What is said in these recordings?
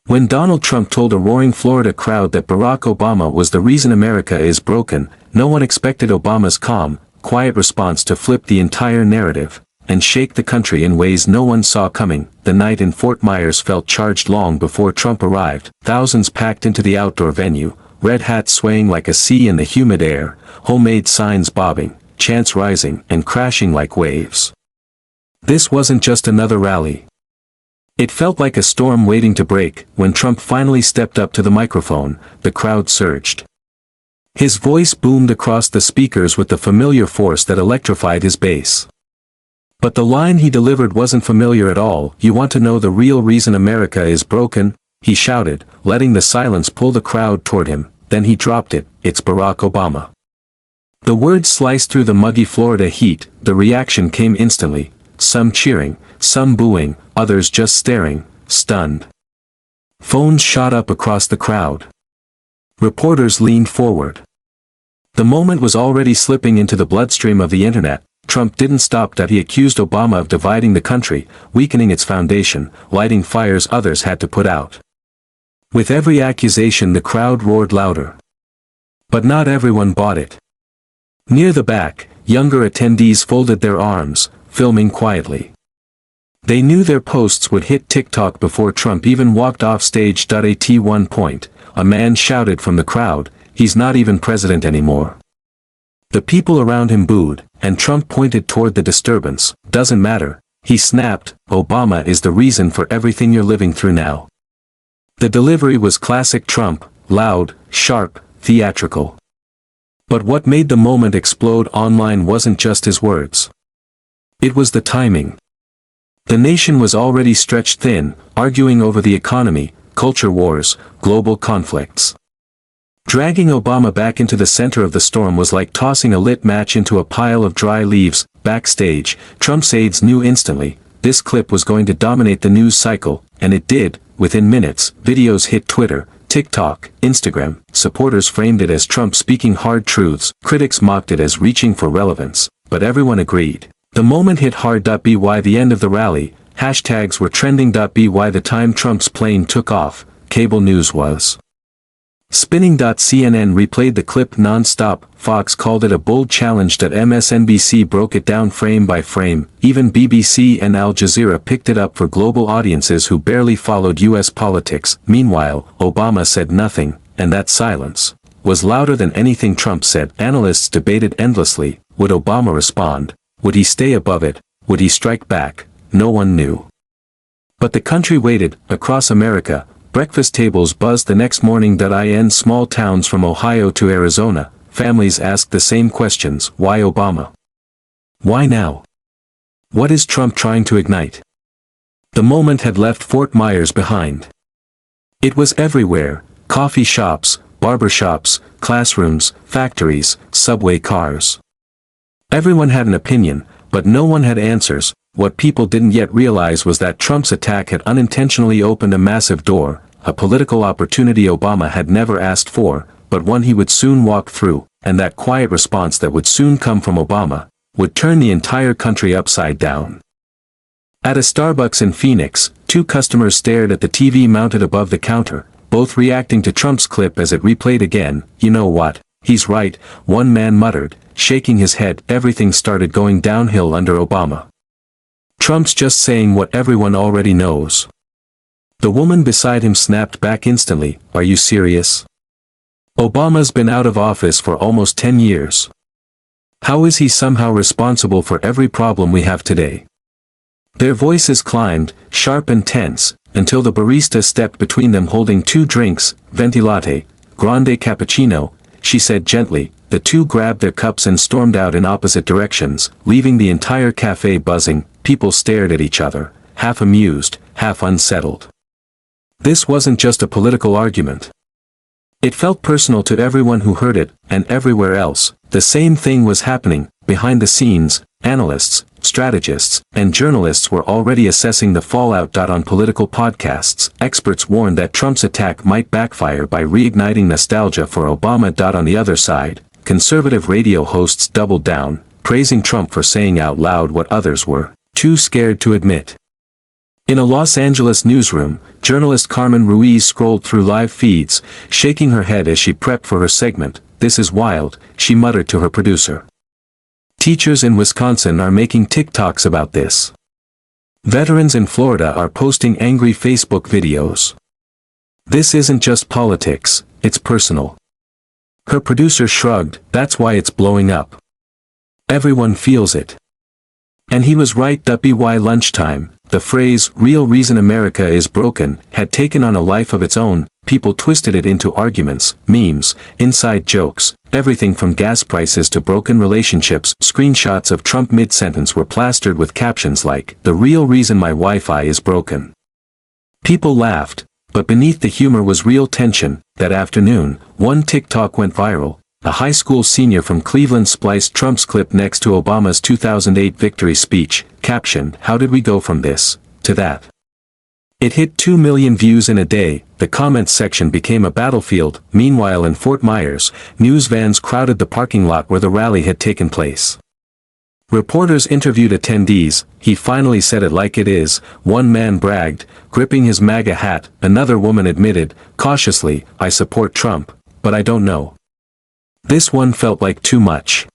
When Donald Trump told a roaring Florida crowd that Barack Obama was the reason America is broken, no one expected Obama's calm, quiet response to flip the entire narrative and shake the country in ways no one saw coming. The night in Fort Myers felt charged long before Trump arrived. Thousands packed into the outdoor venue, red hats swaying like a sea in the humid air, homemade signs bobbing, chants rising and crashing like waves. This wasn't just another rally. It felt like a storm waiting to break. When Trump finally stepped up to the microphone, the crowd surged. His voice boomed across the speakers with the familiar force that electrified his base. But the line he delivered wasn't familiar at all. "You want to know the real reason America is broken?" he shouted, letting the silence pull the crowd toward him. Then he dropped it. "It's Barack Obama." The words sliced through the muggy Florida heat. The reaction came instantly, some cheering, some booing, others just staring, stunned. Phones shot up across the crowd. Reporters leaned forward. The moment was already slipping into the bloodstream of the internet. Trump didn't stop that. He accused Obama of dividing the country, weakening its foundation, lighting fires others had to put out. With every accusation the crowd roared louder. But not everyone bought it. Near the back, younger attendees folded their arms, filming quietly. They knew their posts would hit TikTok before Trump even walked off stage. At one point, a man shouted from the crowd, "He's not even president anymore." The people around him booed, and Trump pointed toward the disturbance. "Doesn't matter," he snapped, "Obama is the reason for everything you're living through now." The delivery was classic Trump, loud, sharp, theatrical. But what made the moment explode online wasn't just his words. It was the timing. The nation was already stretched thin, arguing over the economy, culture wars, global conflicts. Dragging Obama back into the center of the storm was like tossing a lit match into a pile of dry leaves. Backstage, Trump's aides knew instantly, this clip was going to dominate the news cycle, and it did. Within minutes, videos hit Twitter, TikTok, Instagram. Supporters framed it as Trump speaking hard truths, critics mocked it as reaching for relevance, but everyone agreed. The moment hit hard. By the end of the rally, hashtags were trending. By the time Trump's plane took off, cable news was spinning. CNN replayed the clip non-stop. Fox called it a bold challenge. MSNBC broke it down frame by frame. Even BBC and Al Jazeera picked it up for global audiences who barely followed U.S. politics. Meanwhile, Obama said nothing, and that silence was louder than anything Trump said. Analysts debated endlessly. Would Obama respond? Would he stay above it? Would he strike back? No one knew. But the country waited. Across America, breakfast tables buzzed the next morning. In small towns from Ohio to Arizona, families asked the same questions. Why Obama? Why now? What is Trump trying to ignite? The moment had left Fort Myers behind. It was everywhere: coffee shops, barber shops, classrooms, factories, subway cars. Everyone had an opinion, but no one had answers. What people didn't yet realize was that Trump's attack had unintentionally opened a massive door, a political opportunity Obama had never asked for, but one he would soon walk through, and that quiet response that would soon come from Obama would turn the entire country upside down. At a Starbucks in Phoenix, two customers stared at the TV mounted above the counter, both reacting to Trump's clip as it replayed again. "You know what? He's right," one man muttered, shaking his head. "Everything started going downhill under Obama. Trump's just saying what everyone already knows." The woman beside him snapped back instantly, "Are you serious? Obama's been out of office for almost 10 years. How is he somehow responsible for every problem we have today?" Their voices climbed, sharp and tense, until the barista stepped between them holding two drinks, venti latte, grande cappuccino. She said gently. The two grabbed their cups and stormed out in opposite directions, leaving the entire cafe buzzing. People stared at each other, half amused, half unsettled. This wasn't just a political argument. It felt personal to everyone who heard it, and everywhere else, the same thing was happening. Behind the scenes, analysts, strategists, and journalists were already assessing the fallout. On political podcasts, experts warned that Trump's attack might backfire by reigniting nostalgia for Obama. On the other side, conservative radio hosts doubled down, praising Trump for saying out loud what others were too scared to admit. In a Los Angeles newsroom, journalist Carmen Ruiz scrolled through live feeds, shaking her head as she prepped for her segment. "This is wild," she muttered to her producer. "Teachers in Wisconsin are making TikToks about this. Veterans in Florida are posting angry Facebook videos. This isn't just politics, it's personal." Her producer shrugged. "That's why it's blowing up. Everyone feels it." And he was right. By lunchtime, the phrase, "real reason America is broken," had taken on a life of its own. People twisted it into arguments, memes, inside jokes, everything from gas prices to broken relationships. Screenshots of Trump mid-sentence were plastered with captions like, "The real reason my Wi-Fi is broken." People laughed, but beneath the humor was real tension. That afternoon, one TikTok went viral. A high school senior from Cleveland spliced Trump's clip next to Obama's 2008 victory speech, captioned, "How did we go from this to that?" It hit 2 million views in a day. The comments section became a battlefield. Meanwhile, in Fort Myers, news vans crowded the parking lot where the rally had taken place. Reporters interviewed attendees. "He finally said it like it is," one man bragged, gripping his MAGA hat. Another woman admitted, cautiously, "I support Trump, but I don't know." This one felt like too much.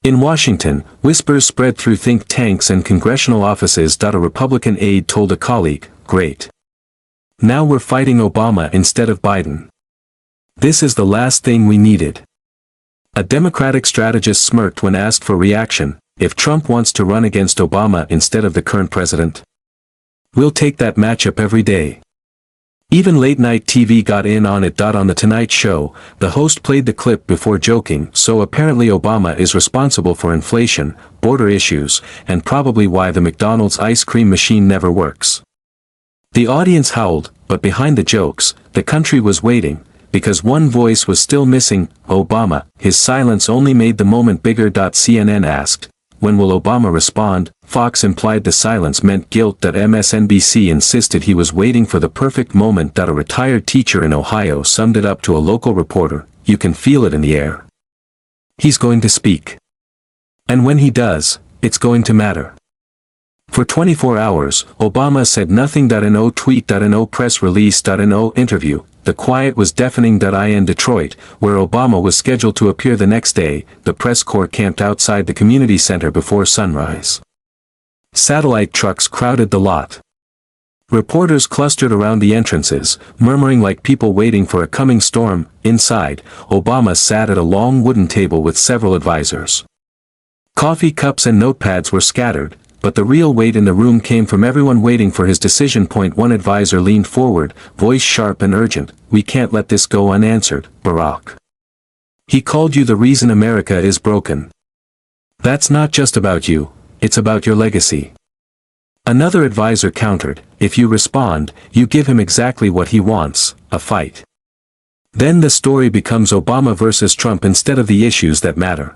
In Washington, whispers spread through think tanks and congressional offices. A Republican aide told a colleague, "Great. Now we're fighting Obama instead of Biden. This is the last thing we needed." A Democratic strategist smirked when asked for reaction. "If Trump wants to run against Obama instead of the current president, we'll take that matchup every day." Even late-night TV got in on it. On The Tonight Show, the host played the clip before joking, "So apparently Obama is responsible for inflation, border issues, and probably why the McDonald's ice cream machine never works." The audience howled, but behind the jokes, the country was waiting, because one voice was still missing, Obama. His silence only made the moment bigger. CNN asked, "When will Obama respond?" Fox implied the silence meant guilt. MSNBC insisted he was waiting for the perfect moment. A retired teacher in Ohio summed it up to a local reporter, "You can feel it in the air. He's going to speak. And when he does, it's going to matter." For 24 hours, Obama said nothing. No tweet. No press release. No interview. The quiet was deafening. In Detroit, where Obama was scheduled to appear the next day, the press corps camped outside the community center before sunrise. Satellite trucks crowded the lot. Reporters clustered around the entrances, murmuring like people waiting for a coming storm. Inside, Obama sat at a long wooden table with several advisors. Coffee cups and notepads were scattered, but the real weight in the room came from everyone waiting for his decision point. One advisor leaned forward, voice sharp and urgent, "We can't let this go unanswered, Barack. He called you the reason America is broken. That's not just about you, it's about your legacy." Another advisor countered, "If you respond, you give him exactly what he wants, a fight. Then the story becomes Obama versus Trump instead of the issues that matter."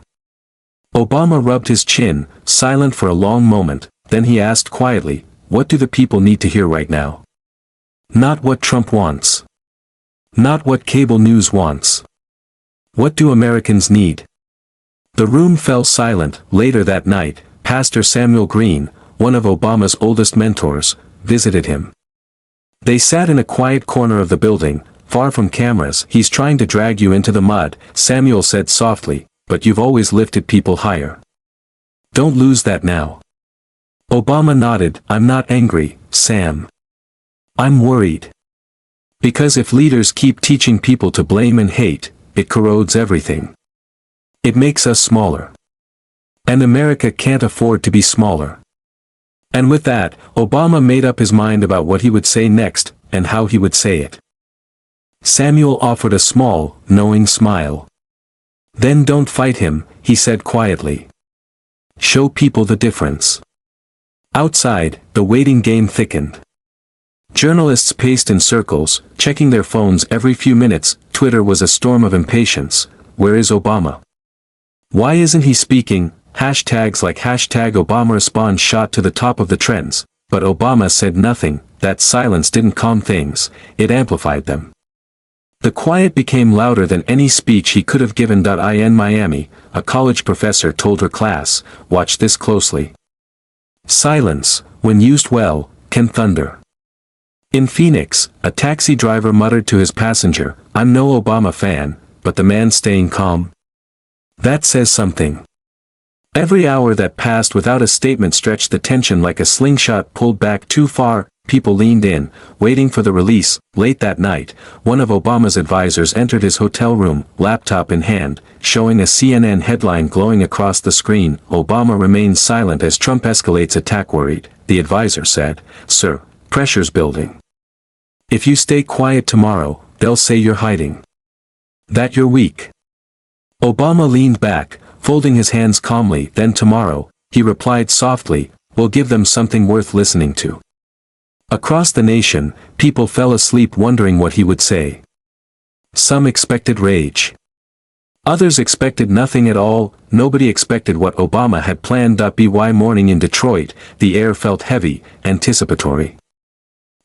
Obama rubbed his chin, silent for a long moment, then he asked quietly, "What do the people need to hear right now? Not what Trump wants. Not what cable news wants. What do Americans need?" The room fell silent. Later that night, Pastor Samuel Green, one of Obama's oldest mentors, visited him. They sat in a quiet corner of the building, far from cameras. "He's trying to drag you into the mud," Samuel said softly, "but you've always lifted people higher. Don't lose that now." Obama nodded. "I'm not angry, Sam. I'm worried. Because if leaders keep teaching people to blame and hate, it corrodes everything. It makes us smaller. And America can't afford to be smaller." And with that, Obama made up his mind about what he would say next, and how he would say it. Samuel offered a small, knowing smile. "Then don't fight him," he said quietly. "Show people the difference." Outside, the waiting game thickened. Journalists paced in circles, checking their phones every few minutes. Twitter was a storm of impatience. "Where is Obama? Why isn't he speaking?" Hashtags like #ObamaResponds shot to the top of the trends, but Obama said nothing. That silence didn't calm things, it amplified them. The quiet became louder than any speech he could have given. In Miami, a college professor told her class, "Watch this closely. Silence, when used well, can thunder. In Phoenix, a taxi driver muttered to his passenger, "I'm no Obama fan, but the man's staying calm." That says something. Every hour that passed without a statement stretched the tension like a slingshot pulled back too far. People leaned in, waiting for the release. Late that night, one of Obama's advisors entered his hotel room, laptop in hand, showing a CNN headline glowing across the screen. "Obama remains silent as Trump escalates attack worried," the advisor said. "Sir, pressure's building. If you stay quiet tomorrow, they'll say you're hiding. That you're weak." Obama leaned back, folding his hands calmly. "Then tomorrow," he replied softly, "we'll give them something worth listening to." Across the nation, people fell asleep wondering what he would say. Some expected rage. Others expected nothing at all. Nobody expected what Obama had planned. By morning in Detroit, the air felt heavy, anticipatory.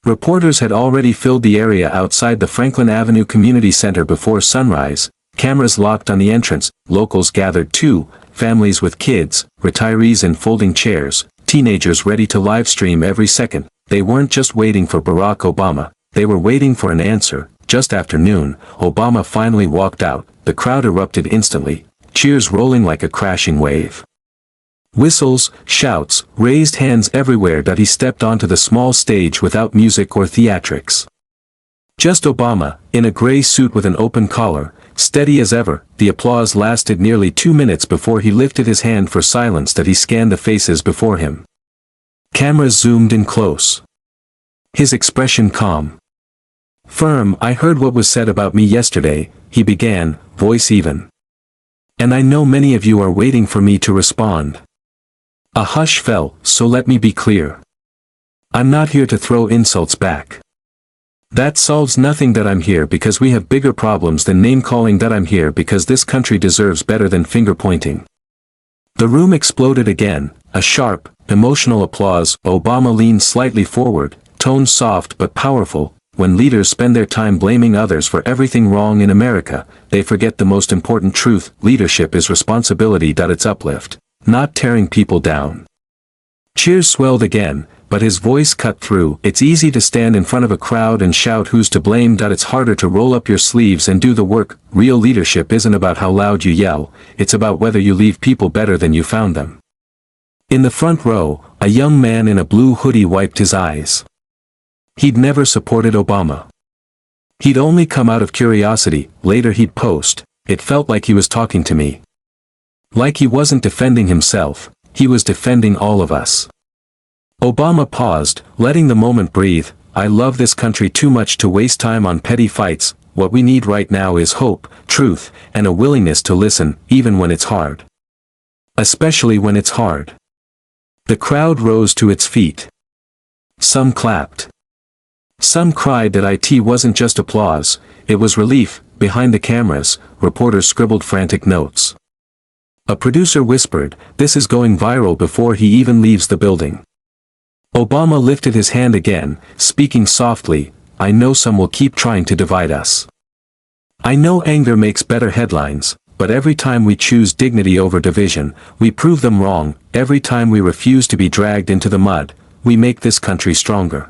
Reporters had already filled the area outside the Franklin Avenue Community Center before sunrise, cameras locked on the entrance, locals gathered too, families with kids, retirees in folding chairs, teenagers ready to livestream every second. They weren't just waiting for Barack Obama, they were waiting for an answer. Just after noon, Obama finally walked out. The crowd erupted instantly, cheers rolling like a crashing wave. Whistles, shouts, raised hands everywhere. He stepped onto the small stage without music or theatrics. Just Obama, in a gray suit with an open collar, steady as ever. The applause lasted nearly 2 minutes before he lifted his hand for silence. He scanned the faces before him. Cameras zoomed in close. His expression calm. "Firm. I heard what was said about me yesterday," he began, voice even. "And I know many of you are waiting for me to respond." A hush fell. "So let me be clear. I'm not here to throw insults back. That solves nothing. I'm here because we have bigger problems than name-calling. I'm here because this country deserves better than finger-pointing." The room exploded again, a sharp, emotional applause. Obama leaned slightly forward, tone soft but powerful. "When leaders spend their time blaming others for everything wrong in America, they forget the most important truth. Leadership is responsibility. It's uplift, not tearing people down." Cheers swelled again, but his voice cut through. "It's easy to stand in front of a crowd and shout who's to blame. It's harder to roll up your sleeves and do the work. Real leadership isn't about how loud you yell, it's about whether you leave people better than you found them." In the front row, a young man in a blue hoodie wiped his eyes. He'd never supported Obama. He'd only come out of curiosity. Later he'd post, "It felt like he was talking to me." Like he wasn't defending himself, he was defending all of us. Obama paused, letting the moment breathe. "I love this country too much to waste time on petty fights. What we need right now is hope, truth, and a willingness to listen, even when it's hard. Especially when it's hard." The crowd rose to its feet. Some clapped. Some cried. It wasn't just applause, it was relief. Behind the cameras, reporters scribbled frantic notes. A producer whispered, "This is going viral before he even leaves the building." Obama lifted his hand again, speaking softly, "I know some will keep trying to divide us. I know anger makes better headlines, but every time we choose dignity over division, we prove them wrong. Every time we refuse to be dragged into the mud, we make this country stronger."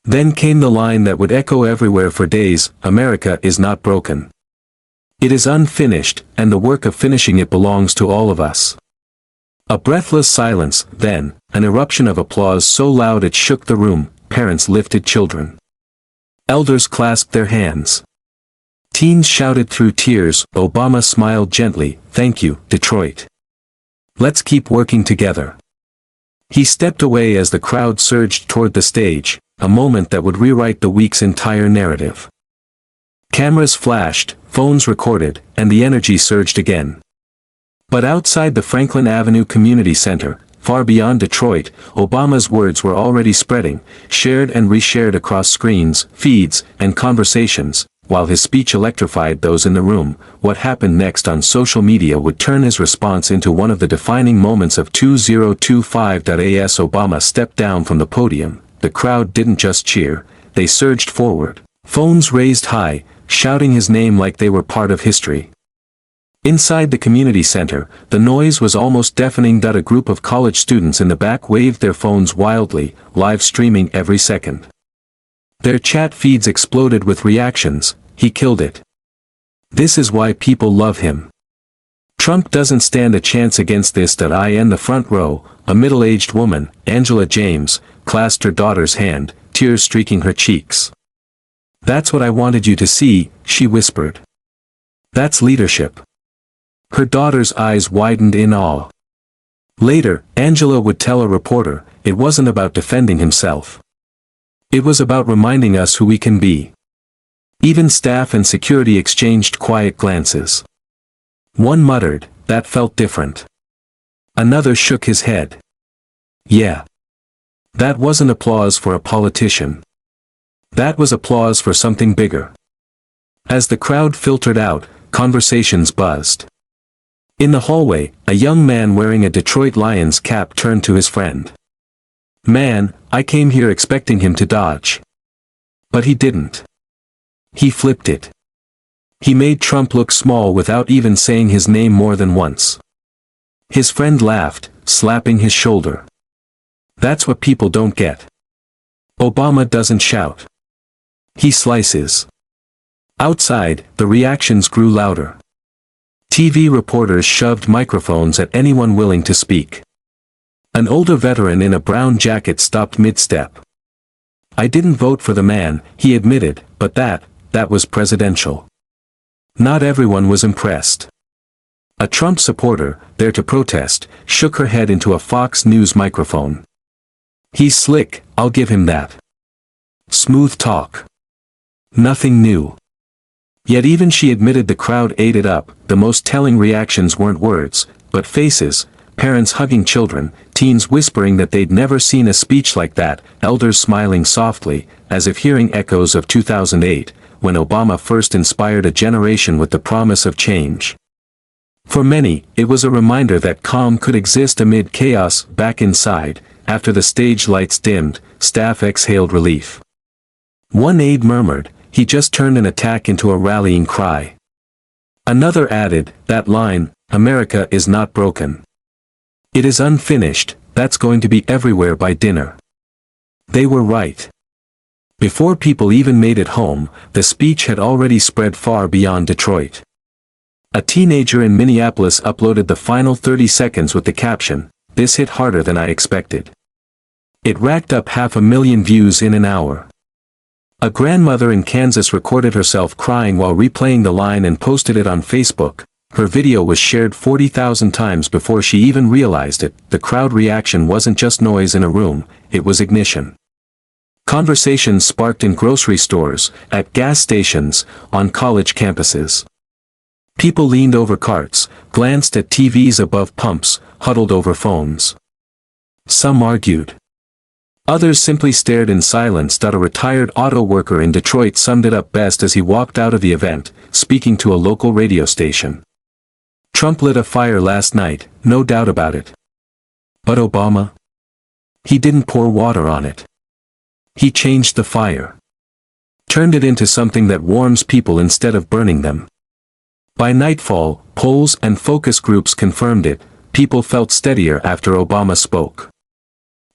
Then came the line that would echo everywhere for days, "America is not broken. It is unfinished, and the work of finishing it belongs to all of us." A breathless silence, then, an eruption of applause so loud it shook the room. Parents lifted children. Elders clasped their hands. Teens shouted through tears. Obama smiled gently, "Thank you, Detroit. Let's keep working together." He stepped away as the crowd surged toward the stage, a moment that would rewrite the week's entire narrative. Cameras flashed, phones recorded, and the energy surged again. But outside the Franklin Avenue Community Center, far beyond Detroit, Obama's words were already spreading, shared and reshared across screens, feeds, and conversations. While his speech electrified those in the room, what happened next on social media would turn his response into one of the defining moments of 2025. As Obama stepped down from the podium, the crowd didn't just cheer, they surged forward, phones raised high, shouting his name like they were part of history. Inside the community center, the noise was almost deafening. A group of college students in the back waved their phones wildly, live streaming every second. Their chat feeds exploded with reactions, "He killed it. This is why people love him. Trump doesn't stand a chance against this." In the front row, a middle-aged woman, Angela James, clasped her daughter's hand, tears streaking her cheeks. "That's what I wanted you to see," she whispered. "That's leadership." Her daughter's eyes widened in awe. Later, Angela would tell a reporter, "It wasn't about defending himself. It was about reminding us who we can be." Even staff and security exchanged quiet glances. One muttered, "That felt different." Another shook his head. "Yeah. That wasn't applause for a politician. That was applause for something bigger." As the crowd filtered out, conversations buzzed. In the hallway, a young man wearing a Detroit Lions cap turned to his friend. "Man, I came here expecting him to dodge. But he didn't. He flipped it. He made Trump look small without even saying his name more than once." His friend laughed, slapping his shoulder. "That's what people don't get. Obama doesn't shout. He slices." Outside, the reactions grew louder. TV reporters shoved microphones at anyone willing to speak. An older veteran in a brown jacket stopped mid-step. "I didn't vote for the man," he admitted, "but that was presidential." Not everyone was impressed. A Trump supporter, there to protest, shook her head into a Fox News microphone. "He's slick, I'll give him that. Smooth talk. Nothing new." Yet even she admitted the crowd ate it up. The most telling reactions weren't words, but faces, parents hugging children, teens whispering that they'd never seen a speech like that, elders smiling softly, as if hearing echoes of 2008, when Obama first inspired a generation with the promise of change. For many, it was a reminder that calm could exist amid chaos. Back inside, after the stage lights dimmed, staff exhaled relief. One aide murmured, "He just turned an attack into a rallying cry." Another added, "That line, 'America is not broken. It is unfinished,' that's going to be everywhere by dinner." They were right. Before people even made it home, the speech had already spread far beyond Detroit. A teenager in Minneapolis uploaded the final 30 seconds with the caption, "This hit harder than I expected." It racked up 500,000 views in an hour. A grandmother in Kansas recorded herself crying while replaying the line and posted it on Facebook. Her video was shared 40,000 times before she even realized it. The crowd reaction wasn't just noise in a room, it was ignition. Conversations sparked in grocery stores, at gas stations, on college campuses. People leaned over carts, glanced at TVs above pumps, huddled over phones. Some argued. Others simply stared in silence. A retired auto worker in Detroit summed it up best as he walked out of the event, speaking to a local radio station. "Trump lit a fire last night, no doubt about it. But Obama? He didn't pour water on it. He changed the fire. Turned it into something that warms people instead of burning them." By nightfall, polls and focus groups confirmed it. People felt steadier after Obama spoke.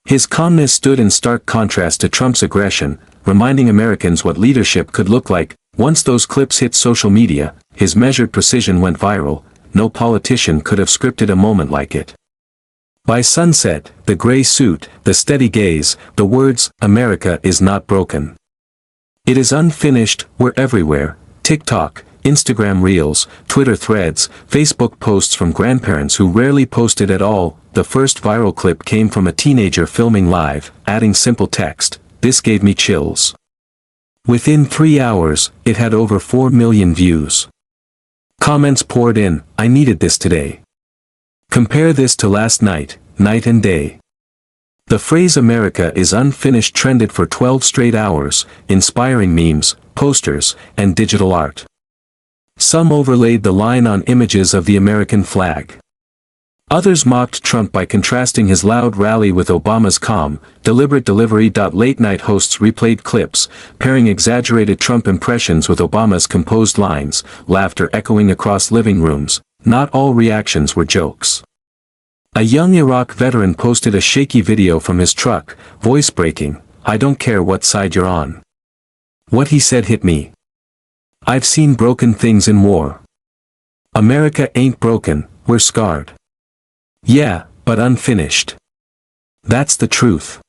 His calmness stood in stark contrast to Trump's aggression, reminding Americans what leadership could look like. Once those clips hit social media, his measured precision went viral. No politician could have scripted a moment like it. By sunset, the gray suit, the steady gaze, the words, "America is not broken. It is unfinished," were everywhere. TikTok, Instagram Reels, Twitter threads, Facebook posts from grandparents who rarely posted at all. The first viral clip came from a teenager filming live, adding simple text, "This gave me chills." Within 3 hours, it had over 4 million views. Comments poured in, "I needed this today. Compare this to last night, night and day." The phrase "America is unfinished" trended for 12 straight hours, inspiring memes, posters, and digital art. Some overlaid the line on images of the American flag. Others mocked Trump by contrasting his loud rally with Obama's calm, deliberate delivery. Late-night hosts replayed clips, pairing exaggerated Trump impressions with Obama's composed lines, laughter echoing across living rooms. not all reactions were jokes. A young Iraq veteran posted a shaky video from his truck, voice breaking, "I don't care what side you're on. What he said hit me. I've seen broken things in war. America ain't broken, we're scarred. Yeah, but unfinished. That's the truth."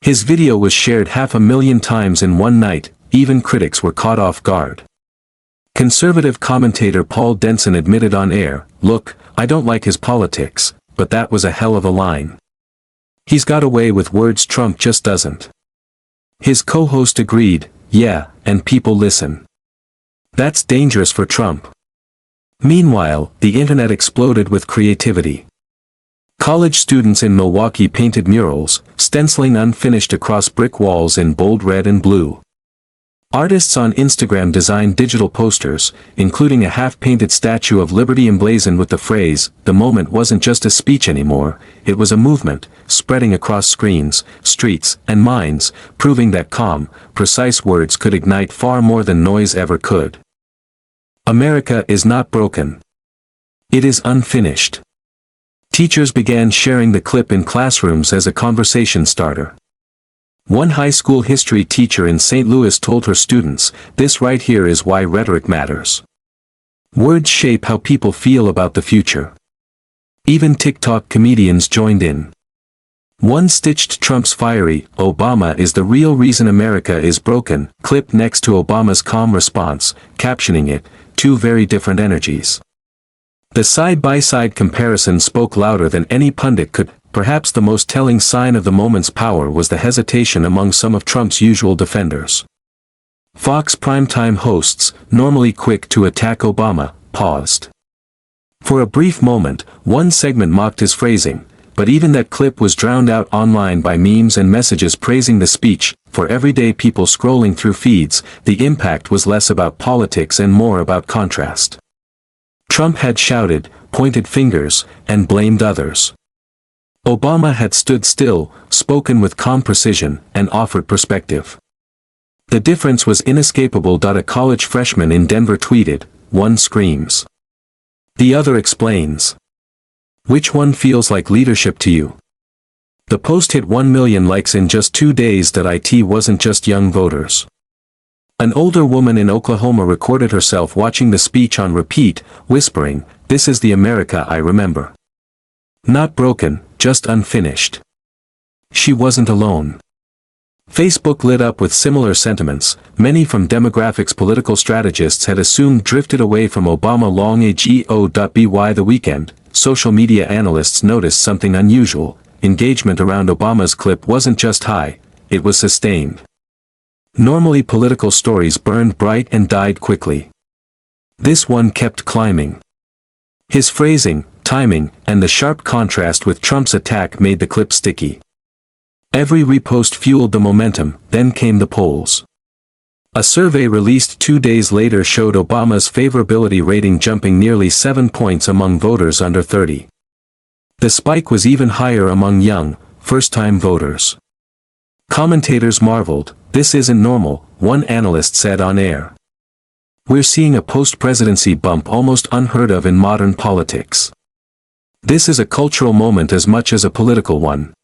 His video was shared 500,000 times in one night, even critics were caught off guard. Conservative commentator Paul Denson admitted on air, "Look, I don't like his politics, but that was a hell of a line. He's got away with words Trump just doesn't." His co-host agreed, "Yeah, and people listen. That's dangerous for Trump." Meanwhile, the internet exploded with creativity. College students in Milwaukee painted murals, stenciling unfinished across brick walls in bold red and blue. Artists on Instagram designed digital posters, including a half-painted Statue of Liberty emblazoned with the phrase, "The moment wasn't just a speech anymore, it was a movement," spreading across screens, streets, and minds, proving that calm, precise words could ignite far more than noise ever could. America is not broken. It is unfinished. Teachers began sharing the clip in classrooms as a conversation starter. One high school history teacher in St. Louis told her students, "This right here is why rhetoric matters. Words shape how people feel about the future." Even TikTok comedians joined in. One stitched Trump's fiery, "Obama is the real reason America is broken," clip next to Obama's calm response, captioning it, "Two very different energies." The side-by-side comparison spoke louder than any pundit could. Perhaps the most telling sign of the moment's power was the hesitation among some of Trump's usual defenders. Fox primetime hosts, normally quick to attack Obama, paused. For a brief moment, one segment mocked his phrasing, but even that clip was drowned out online by memes and messages praising the speech. For everyday people scrolling through feeds, the impact was less about politics and more about contrast. Trump had shouted, pointed fingers, and blamed others. Obama had stood still, spoken with calm precision, and offered perspective. The difference was inescapable. A college freshman in Denver tweeted, "One screams. The other explains. Which one feels like leadership to you?" The post hit 1 million likes in just 2 days. It wasn't just young voters. An older woman in Oklahoma recorded herself watching the speech on repeat, whispering, "This is the America I remember. Not broken, just unfinished." She wasn't alone. Facebook lit up with similar sentiments. Many from demographics political strategists had assumed drifted away from Obama long ago. The weekend, social media analysts noticed something unusual. Engagement around Obama's clip wasn't just high, it was sustained. Normally political stories burned bright and died quickly. This one kept climbing. His phrasing, timing, and the sharp contrast with Trump's attack made the clip sticky. Every repost fueled the momentum, then came the polls. A survey released 2 days later showed Obama's favorability rating jumping nearly 7 points among voters under 30. The spike was even higher among young, first-time voters. Commentators marveled, "This isn't normal," one analyst said on air. "We're seeing a post-presidency bump almost unheard of in modern politics. This is a cultural moment as much as a political one."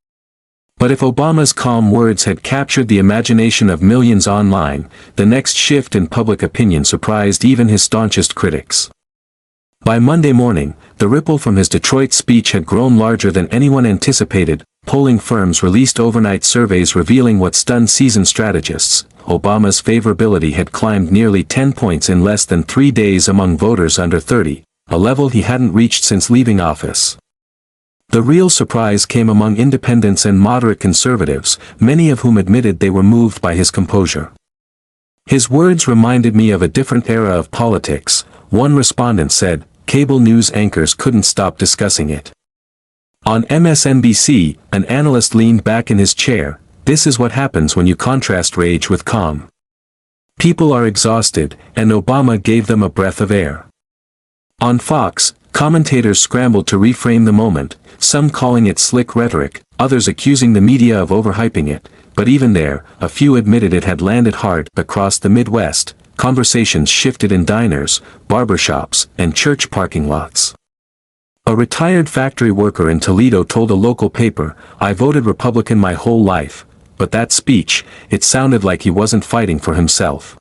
But if Obama's calm words had captured the imagination of millions online, the next shift in public opinion surprised even his staunchest critics. By Monday morning, the ripple from his Detroit speech had grown larger than anyone anticipated. Polling firms released overnight surveys revealing what stunned seasoned strategists. Obama's favorability had climbed nearly 10 points in less than 3 days among voters under 30, a level he hadn't reached since leaving office. The real surprise came among independents and moderate conservatives, many of whom admitted they were moved by his composure. "His words reminded me of a different era of politics," one respondent said. Cable news anchors couldn't stop discussing it. On MSNBC, an analyst leaned back in his chair. "This is what happens when you contrast rage with calm. People are exhausted, and Obama gave them a breath of air." On Fox, commentators scrambled to reframe the moment, some calling it slick rhetoric, others accusing the media of overhyping it, but even there, a few admitted it had landed hard. Across the Midwest, conversations shifted in diners, barbershops, and church parking lots. A retired factory worker in Toledo told a local paper, "I voted Republican my whole life, but that speech, it sounded like he wasn't fighting for himself.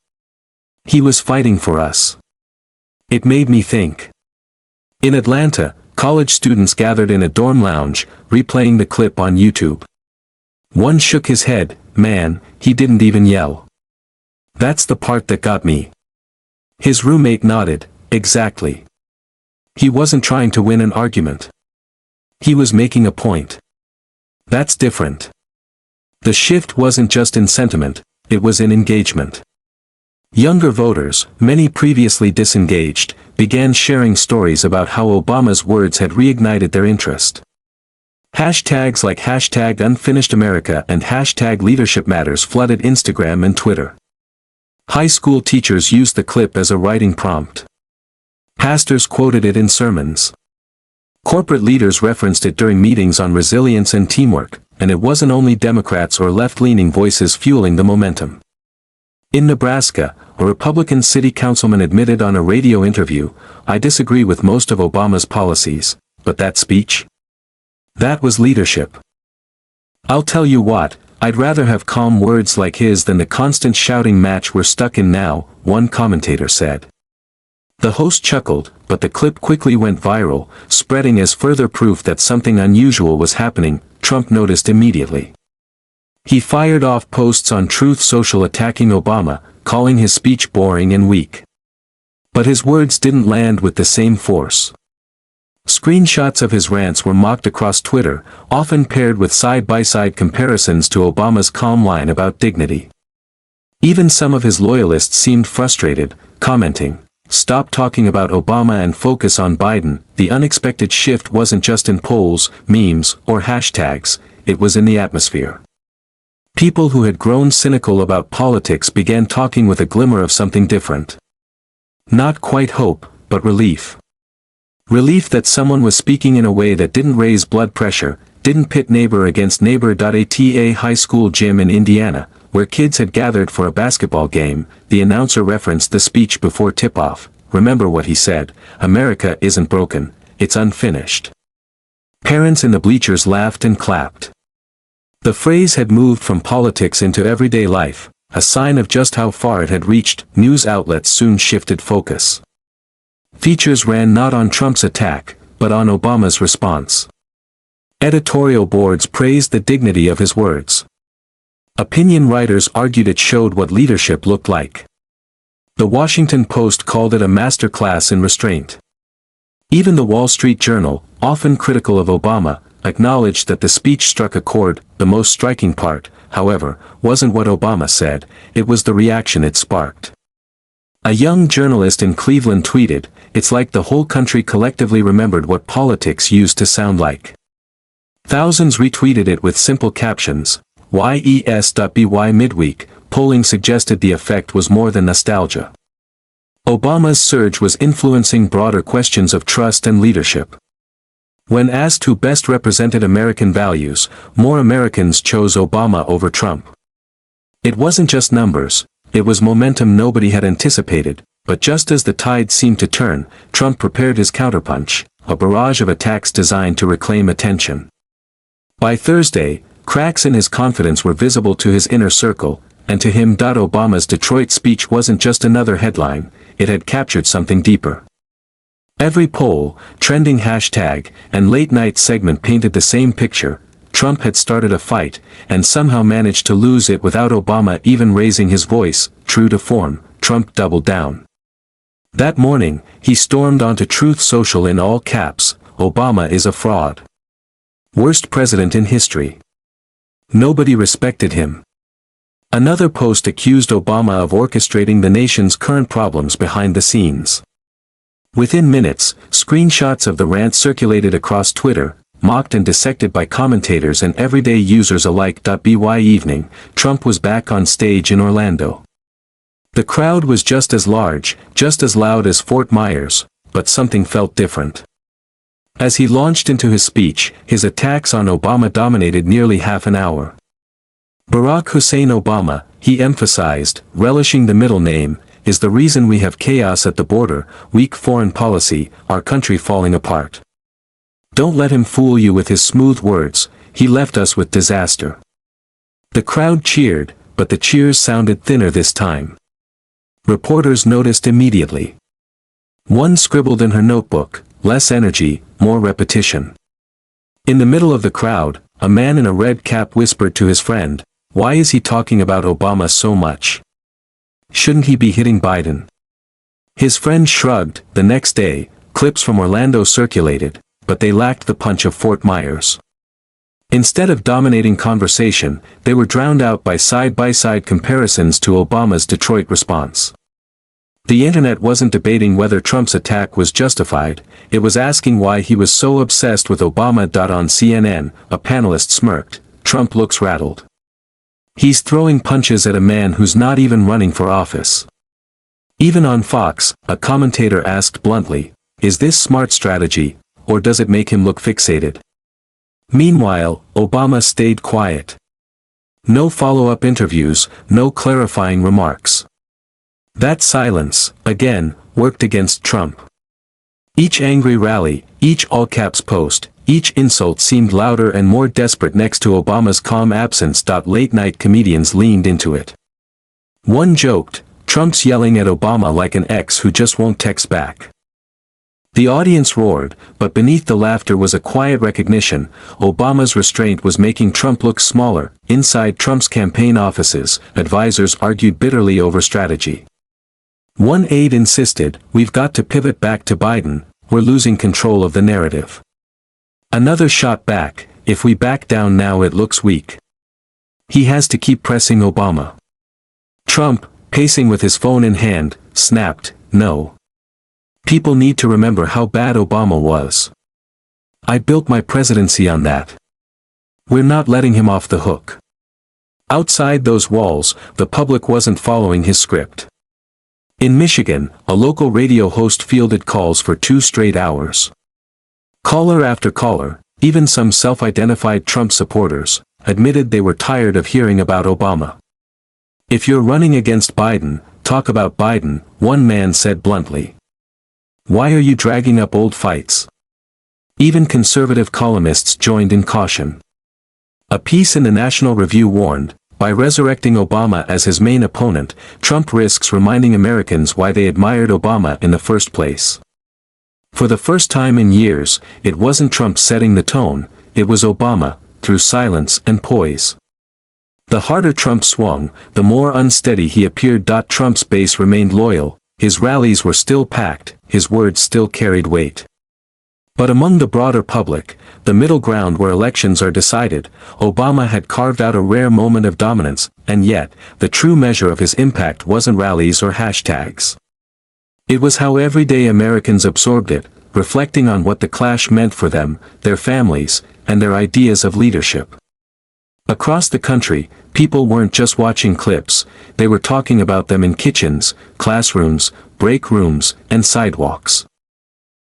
He was fighting for us. It made me think." In Atlanta, college students gathered in a dorm lounge, replaying the clip on YouTube. One shook his head, "Man, he didn't even yell. That's the part that got me." His roommate nodded, "Exactly. He wasn't trying to win an argument. He was making a point. That's different." The shift wasn't just in sentiment, it was in engagement. Younger voters, many previously disengaged, began sharing stories about how Obama's words had reignited their interest. Hashtags like #UnfinishedAmerica and #LeadershipMatters flooded Instagram and Twitter. High school teachers used the clip as a writing prompt. Pastors quoted it in sermons. Corporate leaders referenced it during meetings on resilience and teamwork, and it wasn't only Democrats or left-leaning voices fueling the momentum. In Nebraska, a Republican city councilman admitted on a radio interview, "I disagree with most of Obama's policies, but that speech? That was leadership. I'll tell you what, I'd rather have calm words like his than the constant shouting match we're stuck in now," one commentator said. The host chuckled, but the clip quickly went viral, spreading as further proof that something unusual was happening. Trump noticed immediately. He fired off posts on Truth Social attacking Obama, calling his speech boring and weak. But his words didn't land with the same force. Screenshots of his rants were mocked across Twitter, often paired with side-by-side comparisons to Obama's calm line about dignity. Even some of his loyalists seemed frustrated, commenting, "Stop talking about Obama and focus on Biden." The unexpected shift wasn't just in polls, memes, or hashtags, it was in the atmosphere. People who had grown cynical about politics began talking with a glimmer of something different. Not quite hope, but relief. Relief that someone was speaking in a way that didn't raise blood pressure, didn't pit neighbor against neighbor. At a high school gym in Indiana, where kids had gathered for a basketball game, the announcer referenced the speech before tip-off. "Remember what he said, America isn't broken, it's unfinished." Parents in the bleachers laughed and clapped. The phrase had moved from politics into everyday life, a sign of just how far it had reached. News outlets soon shifted focus. Features ran not on Trump's attack, but on Obama's response. Editorial boards praised the dignity of his words. Opinion writers argued it showed what leadership looked like. The Washington Post called it a masterclass in restraint. Even the Wall Street Journal, often critical of Obama, acknowledged that the speech struck a chord. The most striking part, however, wasn't what Obama said, it was the reaction it sparked. A young journalist in Cleveland tweeted, "It's like the whole country collectively remembered what politics used to sound like." Thousands retweeted it with simple captions, "YES.BY midweek." Polling suggested the effect was more than nostalgia. Obama's surge was influencing broader questions of trust and leadership. When asked who best represented American values, more Americans chose Obama over Trump. It wasn't just numbers, it was momentum nobody had anticipated, but just as the tide seemed to turn, Trump prepared his counterpunch, a barrage of attacks designed to reclaim attention. By Thursday, cracks in his confidence were visible to his inner circle, and to him. Obama's Detroit speech wasn't just another headline, it had captured something deeper. Every poll, trending hashtag, and late-night segment painted the same picture: Trump had started a fight, and somehow managed to lose it without Obama even raising his voice. True to form, Trump doubled down. That morning, he stormed onto Truth Social in all caps, "Obama is a fraud. Worst president in history. Nobody respected him." Another post accused Obama of orchestrating the nation's current problems behind the scenes. Within minutes, screenshots of the rant circulated across Twitter, mocked and dissected by commentators and everyday users alike. By evening, Trump was back on stage in Orlando. The crowd was just as large, just as loud as Fort Myers, but something felt different. As he launched into his speech, his attacks on Obama dominated nearly half an hour. Barack Hussein Obama, he emphasized, relishing the middle name, is the reason we have chaos at the border, weak foreign policy, our country falling apart. Don't let him fool you with his smooth words, he left us with disaster. The crowd cheered, but the cheers sounded thinner this time. Reporters noticed immediately. One scribbled in her notebook, less energy, more repetition. In the middle of the crowd, a man in a red cap whispered to his friend, "Why is he talking about Obama so much? Shouldn't he be hitting Biden?" His friend shrugged. The next day, clips from Orlando circulated, but they lacked the punch of Fort Myers. Instead of dominating conversation, they were drowned out by side-by-side comparisons to Obama's Detroit response. The internet wasn't debating whether Trump's attack was justified, it was asking why he was so obsessed with Obama. On CNN, a panelist smirked, "Trump looks rattled. He's throwing punches at a man who's not even running for office." Even on Fox, a commentator asked bluntly, "Is this smart strategy, or does it make him look fixated?" Meanwhile, Obama stayed quiet. No follow-up interviews, no clarifying remarks. That silence, again, worked against Trump. Each angry rally, each all-caps post, each insult seemed louder and more desperate next to Obama's calm absence. Late-night comedians leaned into it. One joked, "Trump's yelling at Obama like an ex who just won't text back." The audience roared, but beneath the laughter was a quiet recognition, Obama's restraint was making Trump look smaller. Inside Trump's campaign offices, advisors argued bitterly over strategy. One aide insisted, "We've got to pivot back to Biden, we're losing control of the narrative." Another shot back, "If we back down now it looks weak. He has to keep pressing Obama." Trump, pacing with his phone in hand, snapped, "No. People need to remember how bad Obama was. I built my presidency on that. We're not letting him off the hook." Outside those walls, the public wasn't following his script. In Michigan, a local radio host fielded calls for 2 straight hours. Caller after caller, even some self-identified Trump supporters, admitted they were tired of hearing about Obama. "If you're running against Biden, talk about Biden," one man said bluntly. "Why are you dragging up old fights?" Even conservative columnists joined in caution. A piece in the National Review warned, by resurrecting Obama as his main opponent, Trump risks reminding Americans why they admired Obama in the first place. For the first time in years, it wasn't Trump setting the tone, it was Obama, through silence and poise. The harder Trump swung, the more unsteady he appeared. Trump's base remained loyal, his rallies were still packed, his words still carried weight. But among the broader public, the middle ground where elections are decided, Obama had carved out a rare moment of dominance, and yet, the true measure of his impact wasn't rallies or hashtags. It was how everyday Americans absorbed it, reflecting on what the clash meant for them, their families, and their ideas of leadership. Across the country, people weren't just watching clips, they were talking about them in kitchens, classrooms, break rooms, and sidewalks.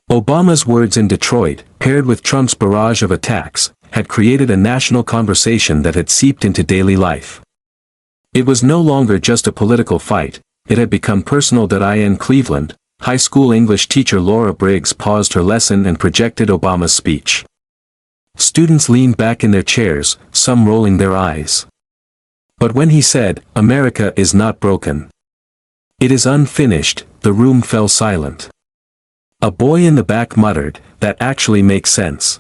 Obama's words in Detroit, paired with Trump's barrage of attacks, had created a national conversation that had seeped into daily life. It was no longer just a political fight, it had become personal. In Cleveland, high school English teacher Laura Briggs paused her lesson and projected Obama's speech. Students leaned back in their chairs, some rolling their eyes. But when he said, "America is not broken. It is unfinished," the room fell silent. A boy in the back muttered, "That actually makes sense."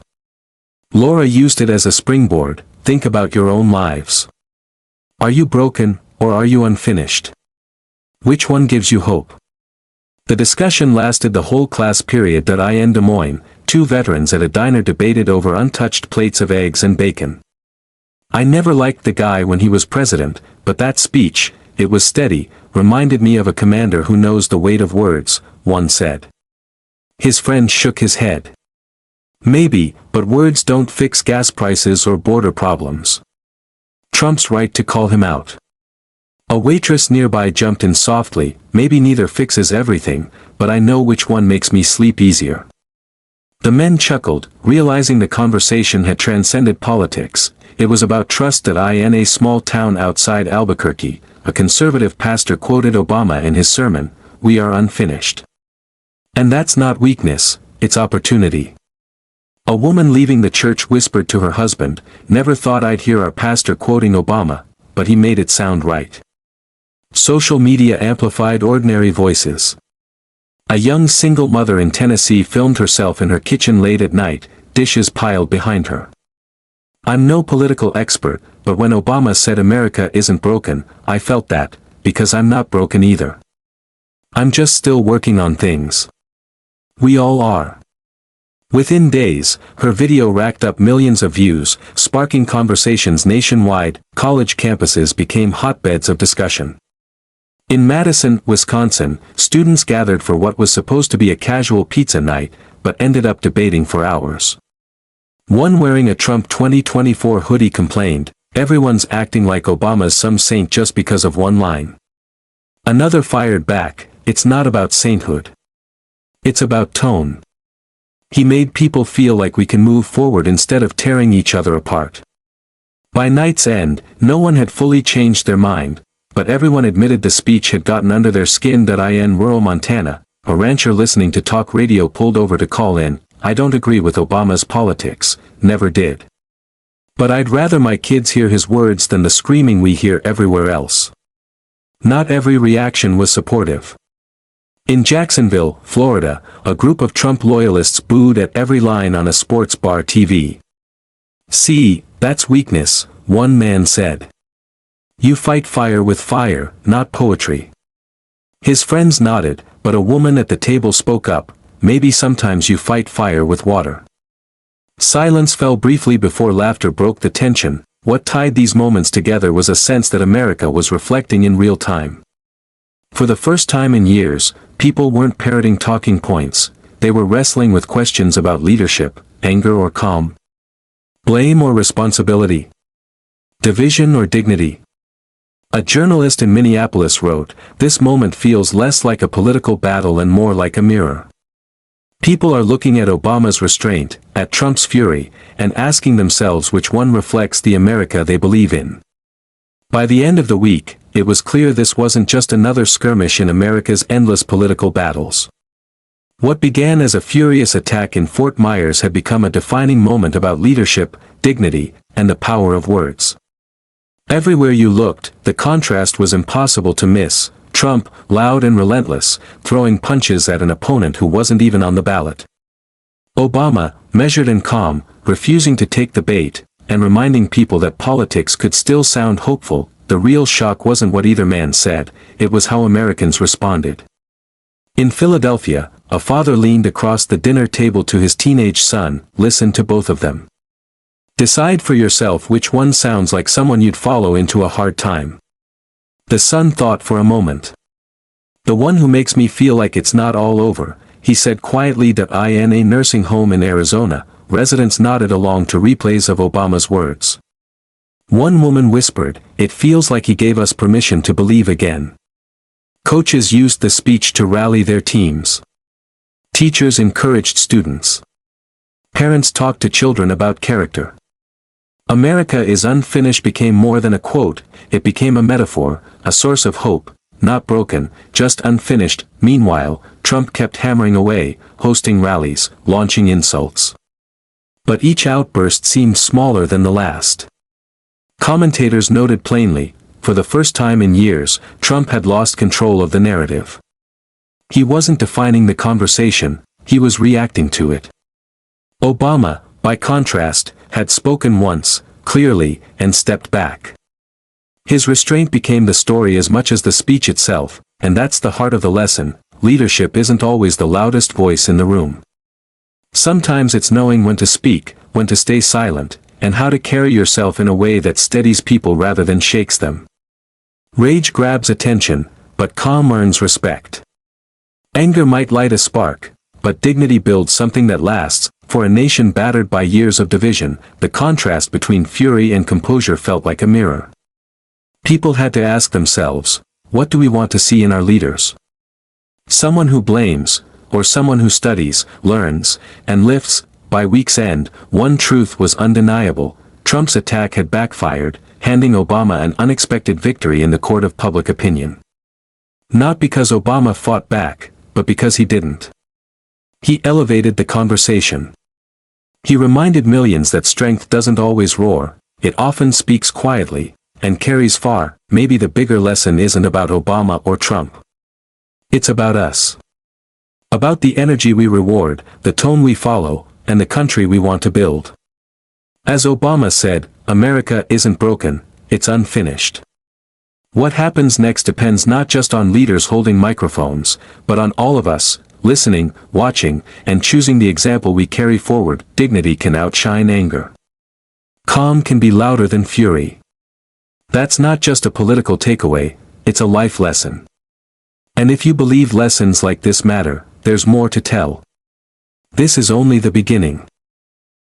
Laura used it as a springboard, "Think about your own lives. Are you broken, or are you unfinished? Which one gives you hope?" The discussion lasted the whole class period. In Des Moines, 2 veterans at a diner debated over untouched plates of eggs and bacon. "I never liked the guy when he was president, but that speech, it was steady, reminded me of a commander who knows the weight of words," one said. His friend shook his head. "Maybe, but words don't fix gas prices or border problems. Trump's right to call him out." A waitress nearby jumped in softly, "Maybe neither fixes everything, but I know which one makes me sleep easier." The men chuckled, realizing the conversation had transcended politics. It was about trust. In a small town outside Albuquerque, a conservative pastor quoted Obama in his sermon, "We are unfinished." And that's not weakness, it's opportunity. A woman leaving the church whispered to her husband, "Never thought I'd hear our pastor quoting Obama, but he made it sound right." Social media amplified ordinary voices. A young single mother in Tennessee filmed herself in her kitchen late at night, dishes piled behind her. "I'm no political expert, but when Obama said America isn't broken, I felt that, because I'm not broken either. I'm just still working on things." We all are. Within days, her video racked up millions of views, sparking conversations nationwide. College campuses became hotbeds of discussion. In Madison, Wisconsin, students gathered for what was supposed to be a casual pizza night, but ended up debating for hours. One wearing a Trump 2024 hoodie complained, "Everyone's acting like Obama's some saint just because of one line." Another fired back, "It's not about sainthood. It's about tone. He made people feel like we can move forward instead of tearing each other apart." By night's end, no one had fully changed their mind, but everyone admitted the speech had gotten under their skin. In rural Montana, a rancher listening to talk radio pulled over to call in, "I don't agree with Obama's politics, never did. But I'd rather my kids hear his words than the screaming we hear everywhere else." Not every reaction was supportive. In Jacksonville, Florida, a group of Trump loyalists booed at every line on a sports bar TV. "See, that's weakness," one man said. "You fight fire with fire, not poetry." His friends nodded, but a woman at the table spoke up, "Maybe sometimes you fight fire with water." Silence fell briefly before laughter broke the tension. What tied these moments together was a sense that America was reflecting in real time. For the first time in years, people weren't parroting talking points, they were wrestling with questions about leadership, anger or calm, blame or responsibility, division or dignity. A journalist in Minneapolis wrote, "This moment feels less like a political battle and more like a mirror. People are looking at Obama's restraint, at Trump's fury, and asking themselves which one reflects the America they believe in." By the end of the week, it was clear this wasn't just another skirmish in America's endless political battles. What began as a furious attack in Fort Myers had become a defining moment about leadership, dignity, and the power of words. Everywhere you looked, the contrast was impossible to miss. Trump, loud and relentless, throwing punches at an opponent who wasn't even on the ballot. Obama, measured and calm, refusing to take the bait, and reminding people that politics could still sound hopeful. The real shock wasn't what either man said, it was how Americans responded. In Philadelphia, a father leaned across the dinner table to his teenage son, "Listen to both of them. Decide for yourself which one sounds like someone you'd follow into a hard time." The son thought for a moment. "The one who makes me feel like it's not all over," he said quietly. In a nursing home in Arizona, residents nodded along to replays of Obama's words. One woman whispered, "It feels like he gave us permission to believe again." Coaches used the speech to rally their teams. Teachers encouraged students. Parents talked to children about character. "America is unfinished" became more than a quote, it became a metaphor, a source of hope, not broken, just unfinished. Meanwhile, Trump kept hammering away, hosting rallies, launching insults. But each outburst seemed smaller than the last. Commentators noted plainly, for the first time in years, Trump had lost control of the narrative. He wasn't defining the conversation, he was reacting to it. Obama, by contrast, had spoken once, clearly, and stepped back. His restraint became the story as much as the speech itself, and that's the heart of the lesson. Leadership isn't always the loudest voice in the room. Sometimes it's knowing when to speak, when to stay silent, and how to carry yourself in a way that steadies people rather than shakes them. Rage grabs attention, but calm earns respect. Anger might light a spark, but dignity builds something that lasts. For a nation battered by years of division, the contrast between fury and composure felt like a mirror. People had to ask themselves, what do we want to see in our leaders? Someone who blames, or someone who studies, learns, and lifts? By week's end, one truth was undeniable: Trump's attack had backfired, handing Obama an unexpected victory in the court of public opinion. Not because Obama fought back, but because he didn't. He elevated the conversation. He reminded millions that strength doesn't always roar, it often speaks quietly, and carries far. Maybe the bigger lesson isn't about Obama or Trump. It's about us. About the energy we reward, the tone we follow, and the country we want to build. As Obama said, America isn't broken, it's unfinished. What happens next depends not just on leaders holding microphones, but on all of us, listening, watching, and choosing the example we carry forward. Dignity can outshine anger. Calm can be louder than fury. That's not just a political takeaway, it's a life lesson. And if you believe lessons like this matter, there's more to tell. This is only the beginning.